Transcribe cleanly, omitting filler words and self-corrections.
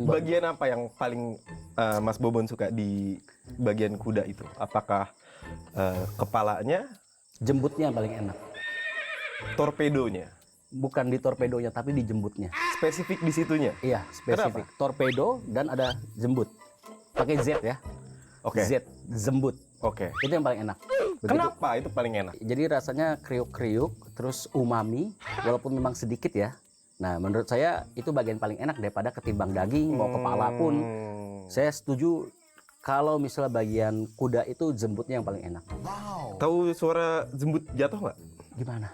Bagian apa yang paling Mas Bobon suka di bagian kuda itu? Apakah kepalanya, Jembutnya yang paling enak. torpedonya? Bukan di torpedonya, tapi di jembutnya. Spesifik di situnya? Iya, spesifik. Torpedo dan ada jembut. Pakai Z ya. Oke. Z, jembut. Oke. Itu yang paling enak. Begitu. Kenapa itu paling enak? Jadi rasanya kriuk-kriuk, terus umami, walaupun memang sedikit ya. Nah, menurut saya itu bagian paling enak daripada ketimbang daging, mau kepala pun. Saya setuju kalau misalnya bagian kuda itu jembutnya yang paling enak. Tahu suara jembut jatuh nggak? Gimana?